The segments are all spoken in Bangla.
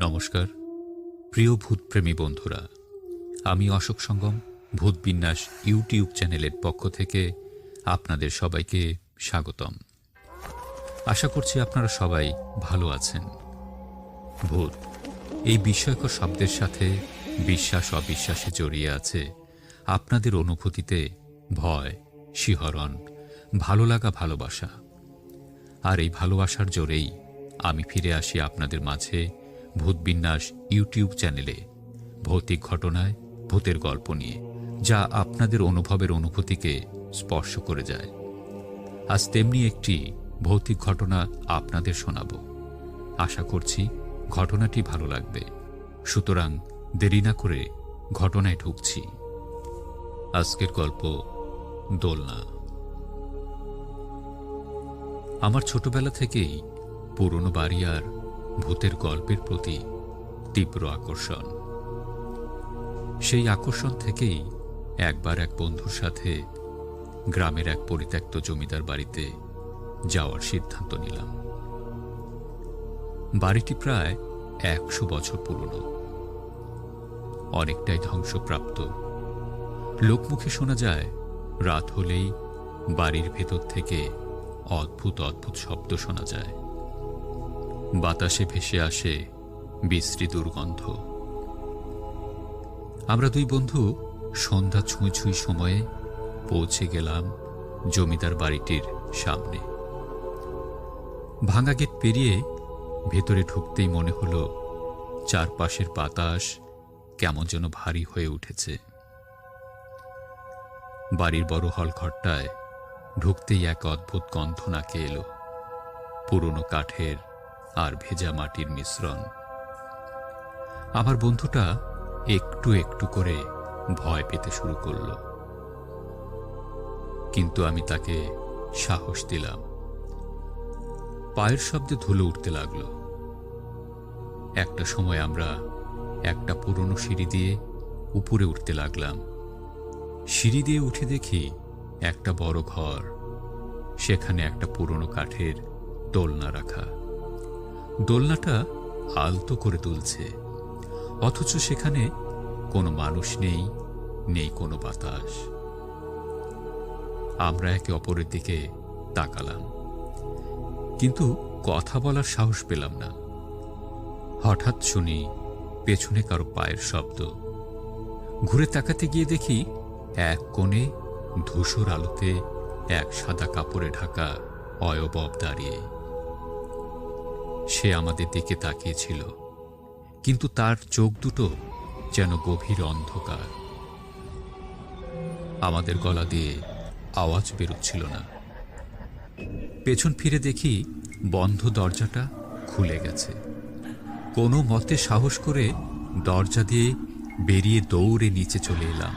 নমস্কার প্রিয় ভূতপ্রেমী বন্ধুরা, আমি অশোক সঙ্গম ভূত বিন্যাস ইউটিউব চ্যানেলের পক্ষ থেকে আপনাদের সবাইকে স্বাগতম। আশা করছি আপনারা সবাই ভালো আছেন। ভূত এই বিস্ময়কর শব্দের সাথে বিশ্বাস অবিশ্বাসে জড়িয়ে আছে আপনাদের অনুভূতিতে ভয়, শিহরণ, ভালো লাগা, ভালোবাসা। আর এই ভালোবাসার জোরেই আমি ফিরে আসি আপনাদের মাঝে ভূত বিন্যাস ইউটিউব চ্যানেলে ভৌতিক ঘটনায় ভূতের গল্প নিয়ে, যা আপনাদের অনুভবের অনুভূতিকে স্পর্শ করে যায়। আজ তেমনি একটি ভৌতিক ঘটনা আপনাদের শোনাব। আশা করছি ঘটনাটি ভালো লাগবে। সুতরাং দেরি না করে ঘটনায় ঢুকছি। আজকের গল্প দোলনা। আমার ছোটবেলা থেকেই পুরনো বাড়ি আর ভূতের গল্পের প্রতি তীব্র আকর্ষণ। সেই আকর্ষণ থেকেই একবার এক বন্ধুর সাথে গ্রামের এক পরিত্যক্ত জমিদার বাড়িতে যাওয়ার সিদ্ধান্ত নিলাম। বাড়িটি প্রায় 100 বছর পুরনো, অনেকটাই ধ্বংসপ্রাপ্ত। লোকমুখে শোনা যায় রাত হলেই বাড়ির ভেতর থেকে অদ্ভুত অদ্ভুত শব্দ শোনা যায়। বাতাসে ভেসে আসে বিশ্রী দুর্গন্ধ। আমরা দুই বন্ধু সন্ধ্যা ছুঁই ছুঁই সময়ে পৌঁছে গেলাম জমিদার বাড়িটির সামনে। ভাঙা গেট পেরিয়ে ভেতরে ঢুকতেই মনে হলো চারপাশের বাতাস কেমন যেন ভারী হয়ে উঠেছে। বাড়ির বড় হলঘরটায় ঢুকতেই এক অদ্ভুত গন্ধ নাকে এলো, পুরনো কাঠের আর ভেজা মাটির মিশ্রণ। আমার বন্ধুটা একটু একটু করে ভয় পেতে শুরু করল, কিন্তু আমি তাকে সাহস দিলাম। পায়ের শব্দে ধুলো উঠতে লাগলো। একটা সময় আমরা একটা পুরনো সিঁড়ি দিয়ে উপরে উঠতে লাগলাম। সিঁড়ি দিয়ে উঠে দেখি একটা বড় ঘর, সেখানে একটা পুরনো কাঠের দোলনা রাখা। দোলনাটা আলতো করে দুলছে, অথচ সেখানে কোনো মানুষ নেই, নেই কোনো বাতাস। আমরা একে অপরের দিকে তাকালাম, কিন্তু কথা বলার সাহস পেলাম না। হঠাৎ শুনি পেছনে কারো পায়ের শব্দ। ঘুরে তাকাতে গিয়ে দেখি এক কোণে ধূসর আলোতে এক সাদা কাপড়ে ঢাকা অয়বব দাঁড়িয়ে। সে আমাদের দিকে তাকিয়েছিল, কিন্তু তার চোখ দুটো যেন গভীর অন্ধকার। আমাদের গলা দিয়ে আওয়াজ বেরোচ্ছিল না। পেছন ফিরে দেখি বন্ধ দরজাটা খুলে গেছে। কোনো মতে সাহস করে দরজা দিয়ে বেরিয়ে দৌড়ে নিচে চলে এলাম।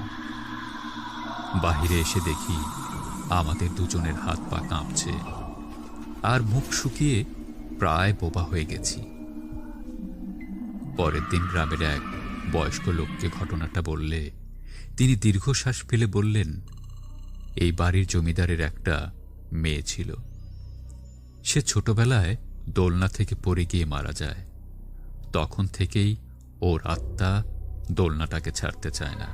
বাহিরে এসে দেখি আমাদের দুজনের হাত পা কাঁপছে আর মুখ শুকিয়ে প্রায় বোবা হয়ে গেছি। পরের দিন গ্রামের এক বয়স্ক লোককে ঘটনাটা বললে তিনি দীর্ঘশ্বাস ফেলে বললেন, এই বাড়ির জমিদারের একটা মেয়ে ছিল। সে ছোটবেলায় দোলনা থেকে পড়ে গিয়ে মারা যায়। তখন থেকেই ওর আত্মা দোলনাটাকে ছাড়তে চায় না।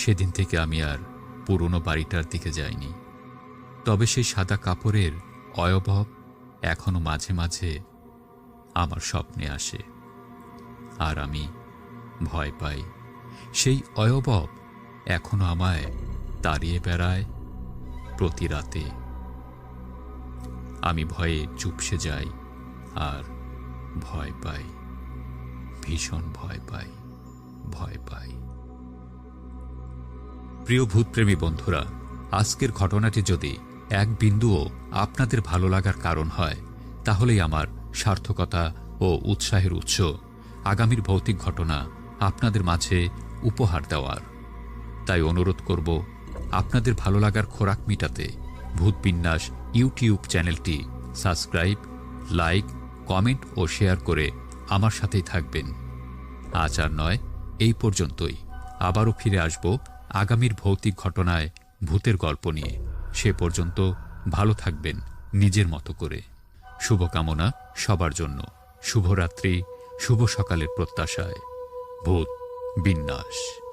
সেদিন থেকে আমি আর পুরনো বাড়িটার দিকে যাইনি। তবে সেই সাদা কাপড়ের অয়বব এখনো মাঝে মাঝে আমার স্বপ্নে আসে, আর আমি ভয় পাই। সেই অয়বব এখনো আমায় তাড়িয়ে বেড়ায় প্রতি রাতে। আমি ভয়ে চুপসে যাই আর ভয় পাই, ভীষণ ভয় পাই, ভয় পাই। প্রিয় ভূতপ্রেমী বন্ধুরা, আজকের ঘটনাটি যদি এক বিন্দুও আপনাদের ভালো লাগার কারণ হয়, তাহলেই আমার সার্থকতা ও উৎসাহের উৎস আগামীর ভৌতিক ঘটনা আপনাদের মাঝে উপহার দেওয়ার। তাই অনুরোধ করব, আপনাদের ভালো লাগার খোরাক মিটাতে ভূত বিন্যাস ইউটিউব চ্যানেলটি সাবস্ক্রাইব, লাইক, কমেন্ট ও শেয়ার করে আমার সাথেই থাকবেন। আজ আর নয়, এই পর্যন্তই। আবারও ফিরে আসব আগামীর ভৌতিক ঘটনায় ভূতের গল্প নিয়ে। সে পর্যন্ত ভালো থাকবেন নিজের মতো করে। শুভকামনা সবার জন্য। শুভরাত্রি, শুভ সকালের প্রত্যাশায়। ভূত বিন্যাস।